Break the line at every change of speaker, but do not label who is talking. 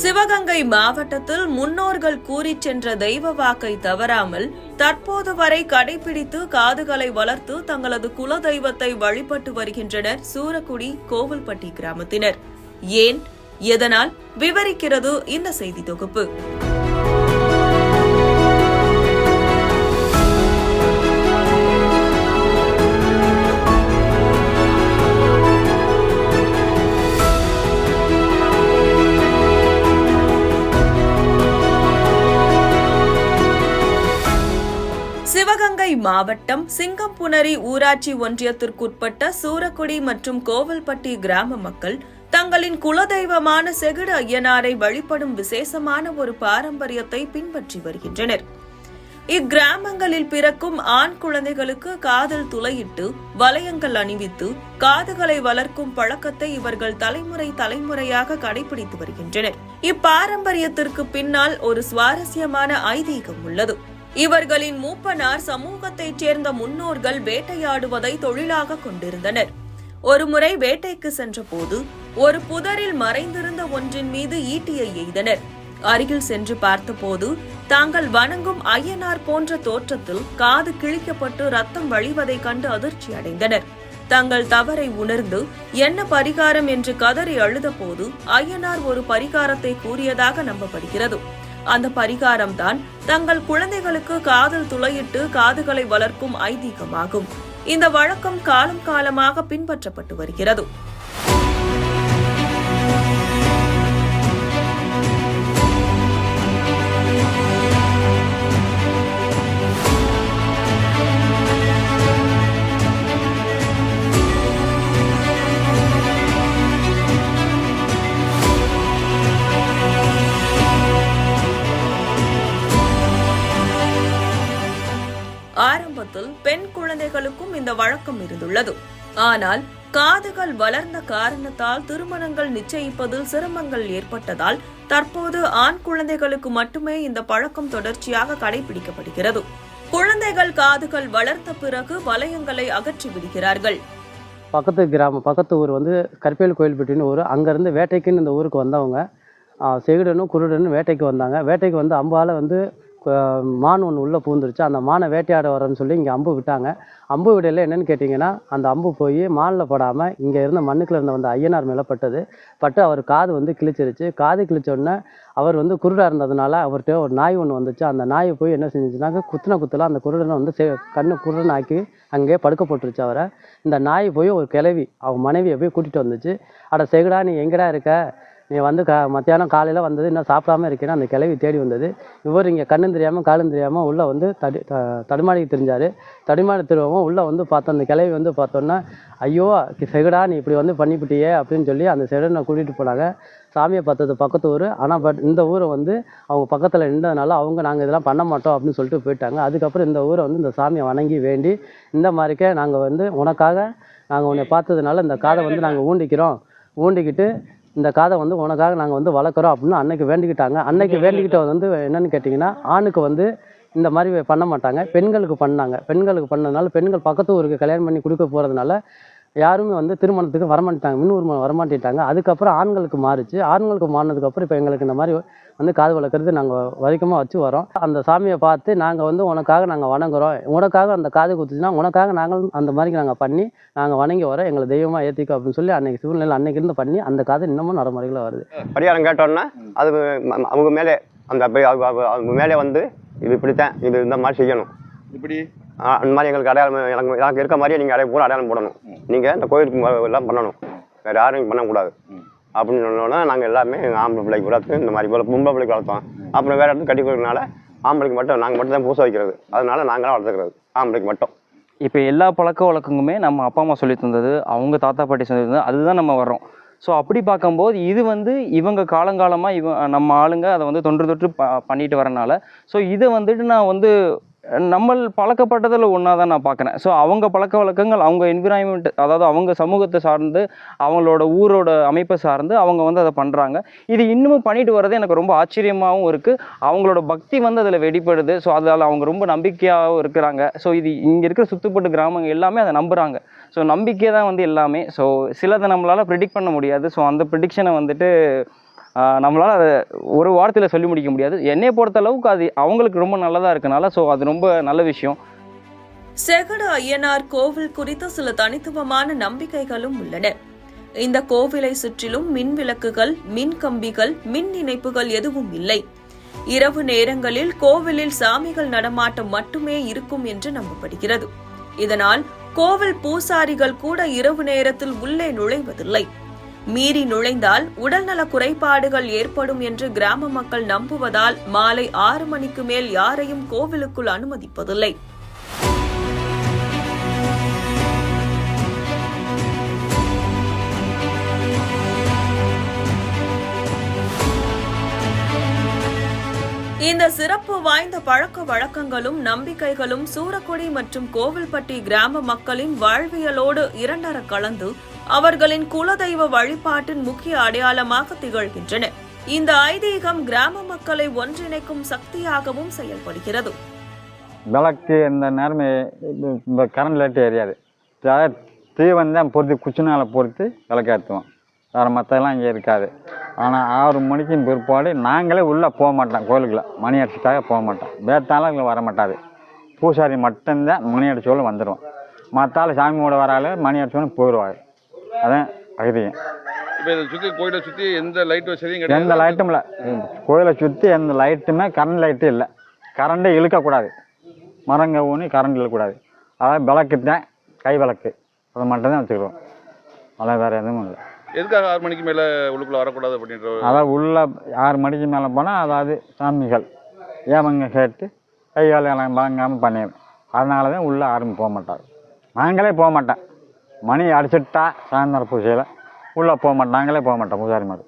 சிவகங்கை மாவட்டத்தில் முன்னோர்கள் கூறிச் சென்ற தெய்வ வாக்கை தவறாமல் தற்போது வரை கடைபிடித்து காதுகளை வளர்த்து தங்களது குல தெய்வத்தை வழிபட்டு வருகின்றனர் சூரக்குடி கோவில்பட்டி கிராமத்தினர். ஏன், எதனால் விவரிக்கிறது இந்த செய்தி தொகுப்பு. சிவகங்கை மாவட்டம் சிங்கம்புணரி ஊராட்சி ஒன்றியத்திற்குட்பட்ட சூரக்குடி மற்றும் கோவில்பட்டி கிராம மக்கள் தங்களின் குலதெய்வமான செகிடு ஐயனாரை வழிபடும் விசேஷமான ஒரு பாரம்பரியத்தை பின்பற்றி வருகின்றனர். இக்கிராமங்களில் பிறக்கும் ஆண் குழந்தைகளுக்கு காதில் துளையிட்டு வளையங்கள் அணிவித்து காதுகளை வளர்க்கும் பழக்கத்தை இவர்கள் தலைமுறையாக கடைபிடித்து வருகின்றனர். இப்பாரம்பரியத்திற்கு பின்னால் ஒரு சுவாரஸ்யமான ஐதீகம் உள்ளது. இவர்களின் மூப்பனார் சமூகத்தைச் சேர்ந்த முன்னோர்கள் வேட்டையாடுவதை தொழிலாக கொண்டிருந்தனர். ஒருமுறை வேட்டைக்கு சென்றபோது ஒரு புதரில் மறைந்திருந்த ஒன்றின் மீது ஈட்டியை எய்தனர். அருகில் சென்று பார்த்தபோது தாங்கள் வணங்கும் ஐயனார் போன்ற தோற்றத்தில் காது கிழிக்கப்பட்டு ரத்தம் வழிவதைக் கண்டு அதிர்ச்சி அடைந்தனர். தங்கள் தவறை உணர்ந்து என்ன பரிகாரம் என்று கதறி அழுதபோது ஐயனார் ஒரு பரிகாரத்தை கூறியதாக நம்பப்படுகிறது. அந்த பரிகாரம்தான் தங்கள் குழந்தைகளுக்கு காதில் துளையிட்டு காதுகளை வளர்க்கும் ஐதீகமாகும். இந்த வழக்கம் காலமாக பின்பற்றப்பட்டு வருகிறது. ஆரம்பத்தில் பெண் குழந்தைகளுக்கும் இந்த வழக்கம் இருந்துள்ளது. ஆனால் காதுகள் வளர்ந்த காரணத்தால் திருமணங்கள் நிச்சயிப்பதில் சிரமங்கள் ஏற்பட்டதால் தற்போது ஆண் குழந்தைகளுக்கு மட்டுமே இந்த பழக்கம் தொடர்ச்சியாக கடைபிடிக்கப்படுகிறது. குழந்தைகள் காதுகள் வளர்த்த பிறகு வளையங்களை அகற்றி விடுகிறார்கள்.
பக்கத்து ஊர் கருப்பேல் கோயில்பட்டின்னு ஊர். அங்கேருந்து வேட்டைக்குன்னு இந்த ஊருக்கு வந்தவங்க செகிடனும் குருடனும் வேட்டைக்கு வந்தாங்க. வேட்டைக்கு அம்பால் மான் ஒன்று உள்ளே பூந்துருச்சு. அந்த மானை வேட்டையாட வரேன்னு சொல்லி இங்கே அம்பு விட்டாங்க. அம்பு விடையில் என்னென்னு கேட்டிங்கன்னா, அந்த அம்பு போய் மானில் படாமல் இங்கே இருந்த மண்ணுக்குள்ள இருந்த ஐயனார் மேலே பட்டு அவர் காது கிழிச்சிருச்சு. காது கிழிச்சோடனே அவர் குருடாக இருந்ததுனால அவர்கிட்ட ஒரு நாய் ஒன்று வந்துச்சு. அந்த நாயை போய் என்ன செஞ்சுச்சுனாக்க குத்தில் அந்த குருடனை கண்ணு குருடனாக்கி அங்கேயே படுக்க போட்டுருச்சு அவரை. இந்த நாய் போய் ஒரு கிழவி அவங்க மனைவியை போய் கூட்டிகிட்டு வந்துச்சு. அட செகுடா, நீ எங்கடா இருக்க, நீ மத்தியானம் காலையில் வந்தது, இன்னும் சாப்பிடாம இருக்கேன்னு அந்த கிழவி தேடி வந்தது. இவர் இங்கே கண்ணும் தெரியாமல் காலும் தெரியாமல் உள்ளே தடுமாடி தெரிஞ்சார். தடுமாடி திரும்பவும் உள்ளே பார்த்தோம். அந்த கிழவி பார்த்தோன்னா, ஐயோ செகுடா, நீ இப்படி பண்ணிவிட்டியே அப்படின்னு சொல்லி அந்த செகுடனை கூட்டிகிட்டு போனாங்க. சாமியை பார்த்தது பக்கத்து ஊர். ஆனால் இந்த ஊரை அவங்க பக்கத்தில் நின்றதுனால நாங்கள் இதெல்லாம் பண்ண மாட்டோம் அப்படின்னு சொல்லிட்டு போயிட்டாங்க. அதுக்கப்புறம் இந்த ஊரை இந்த சாமியை வணங்கி வேண்டி, இந்த மாதிரிக்கே நாங்கள் உனக்காக நாங்கள் உன்னை பார்த்ததுனால இந்த காதை நாங்கள் ஊண்டிக்கிட்டு இந்த காதை உனக்காக நாங்கள் வளர்க்குறோம் அப்படின்னு அன்னைக்கு வேண்டிக்கிட்டாங்க. அன்னைக்கு வேண்டிக்கிட்ட என்னன்னு கேட்டிங்கன்னா, ஆணுக்கு இந்த மாதிரி பண்ண மாட்டாங்க, பெண்களுக்கு பண்ணாங்க. பெண்களுக்கு பண்ணதுனால பெண்கள் பக்கத்து ஊருக்கு கல்யாணம் பண்ணி கொடுக்க போகிறதுனால யாருமே திருமணத்துக்கு வரமாட்டாங்க, முன்னுரிமை வரமாட்டிட்டாங்க. அதுக்கப்புறம் ஆண்களுக்கு மாறிச்சு. ஆண்களுக்கு மாறினதுக்கப்புறம் இப்போ எங்களுக்கு இந்த மாதிரி காது வளர்க்குறது நாங்கள் வரைக்கமாக வச்சு வரோம். அந்த சாமியை பார்த்து நாங்கள் உனக்காக நாங்கள் வணங்குறோம், உனக்காக அந்த காது குத்துச்சுன்னா உனக்காக நாங்கள் அந்த மாதிரி நாங்கள் பண்ணி நாங்கள் வணங்கி வரோம், எங்களை தெய்வமாக ஏற்றிக்கோ அப்படின்னு சொல்லி அன்னைக்கு சூழ்நிலை அன்னைக்கு இருந்து பண்ணி அந்த காது இன்னமும் நடைமுறையில் வருது.
பரிகாரம் கேட்டோன்னா அது அவங்க மேலே அவங்க மேலே இது இப்படித்தான், இது இந்த மாதிரி செய்யணும், இப்படி அந்த மாதிரி எங்களுக்கு எனக்கு இருக்க மாதிரியே நீங்கள் பூரா அடையாளம் போடணும், நீங்கள் இந்த கோயிலுக்கு எல்லாம் பண்ணணும், வேறு யாரும் பண்ணக்கூடாது அப்படின்னு சொன்னோன்னா நாங்கள் எல்லாமே ஆம்பளை பிள்ளைக்கு வளர்த்து இந்த மாதிரி பொம்பளை பிள்ளைக்கு வளர்த்தோம். அப்புறம் வேறு இடத்துல கட்டி கொடுக்கறதுனால ஆம்பளைக்கு மட்டும் நாங்கள் மட்டும் தான் பூசை வைக்கிறது, அதனால நாங்களாம் வளர்த்துக்கிறது ஆம்பளைக்கு மட்டும்.
இப்போ எல்லா பழக்க வழக்கங்களுமே நம்ம அப்பா அம்மா சொல்லி தந்தது, அவங்க தாத்தா பாட்டி சொல்லி தந்தது, அதுதான் நம்ம வர்றோம். ஸோ அப்படி பார்க்கும்போது இது இவங்க காலங்காலமாக நம்ம ஆளுங்க அதை தொன்று பண்ணிட்டு வரனால, ஸோ இதை நான் நம்ம பழக்கப்பட்டதில் ஒன்றா தான் நான் பார்க்குறேன். ஸோ அவங்க பழக்க வழக்கங்கள், அவங்க என்விரான்மெண்ட், அதாவது அவங்க சமூகத்தை சார்ந்து, அவங்களோட ஊரோட அமைப்பை சார்ந்து அவங்க அதை பண்ணுறாங்க. இது இன்னமும் பண்ணிட்டு வர்றது எனக்கு ரொம்ப ஆச்சரியமாகவும் இருக்குது. அவங்களோட பக்தி அதில் வெளிப்படுது. ஸோ அதில் அவங்க ரொம்ப நம்பிக்கையாகவும் இருக்கிறாங்க. ஸோ இது இங்கே இருக்கிற சுற்றுப்பட்டு கிராமங்கள் எல்லாமே அதை நம்புகிறாங்க. ஸோ நம்பிக்கை தான் எல்லாமே. ஸோ சிலதை நம்மளால் ப்ரிடிக்ட் பண்ண முடியாது. ஸோ அந்த ப்ரிடிக்ஷனை நம்மளால் அதை ஒரு வாரத்தில் சொல்லி முடிக்க முடியாது. என்னையை பொறுத்த அளவுக்கு அது அவங்களுக்கு ரொம்ப நல்லதாக இருக்கனால ஸோ அது ரொம்ப நல்ல விஷயம்.
செகடு ஐயனார் கோவில் குறித்த சில தனித்துவமான நம்பிக்கைகளும் உள்ளன. இந்த கோவிலை சுற்றிலும் மின் விளக்குகள், மின் கம்பிகள், மின் இணைப்புகள் எதுவும் இல்லை. இரவு நேரங்களில் கோவிலில் சாமிகள் நடமாட்டம் மட்டுமே இருக்கும் என்று நம்பப்படுகிறது. இதனால் கோவில் பூசாரிகள் கூட இரவு நேரத்தில் உள்ளே நுழைவதில்லை. மீறி நுழைந்தால் உடல்நல குறைபாடுகள் ஏற்படும் என்று கிராம மக்கள் நம்புவதால் மாலை 6 மணிக்கு மேல் யாரையும் கோவிலுக்குள் அனுமதிப்பதில்லை. இந்த சிறப்பு வாய்ந்த பழக்க வழக்கங்களும் நம்பிக்கைகளும் சூரக்குடி மற்றும் கோவில்பட்டி கிராம மக்களின் வாழ்வியலோடு இரண்டர கலந்து அவர்களின் குலதெய்வ வழிபாட்டின் முக்கிய அடையாளமாக திகழ்கின்றன. இந்த ஐதீகம் கிராம மக்களை ஒன்றிணைக்கும் சக்தியாகவும் செயல்படுகிறது.
விளக்கு இந்த நேரமே கரண்ட் லைட் எரியாது. தீ வந்தால் பொறுத்து குச்சினால பொறுத்து விளக்கேற்றுவோம். வேறு மற்றெல்லாம் இங்கே இருக்காது. ஆனால் 6 மணிக்கு பிற்பாடு நாங்களே உள்ளே போக மாட்டோம். கோயிலுக்குள்ள மணி அடிச்சுட்டாக போக மாட்டோம். வேத்தாலும் இங்கே வர மாட்டாது. பூசாரி மட்டும்தான் மணி அடிச்சோடு வந்துடுவோம். மற்றாலும் சாமி கூட வராலே மணி அடிச்சோன்னு போயிடுவாங்க. அதான் ஐதீகம்.
இப்போ இதை சுற்றி கோயிலை சுற்றி எந்த லைட் வசதியும் கிடையாது.
எந்த லைட்டும் இல்லை. கோயிலை சுற்றி எந்த லைட்டுமே கரண்ட் லைட்டும் இல்லை. கரண்டே இழுக்கக்கூடாது. மரங்க ஊனி கரண்ட் இழுக்கக்கூடாது. அதாவது விளக்கு தான், கை விளக்கு அதை மட்டும்தான் வச்சுக்கிடுவோம். அதான் வேறு எதுவும் இல்லை.
எதுக்காக 6 மணிக்கு மேலே உள்ளுக்குள்ளே வரக்கூடாது அப்படின்ற?
அதாவது உள்ள 6 மணிக்கு மேலே போனால் அதாவது சாமிகள் ஏமங்க கேட்டு கையால் எல்லாம் வாங்காமல் பண்ணிடுவோம். அதனால தான் உள்ளே யாரும் போக மாட்டாங்க. நாங்களே போக மாட்டோம். மணி அடிச்சுட்டா சாயந்தரம் பூஜையில் உள்ளே போக மாட்டோம். நாங்களே போக மாட்டோம் பூஜாரி மாதிரி.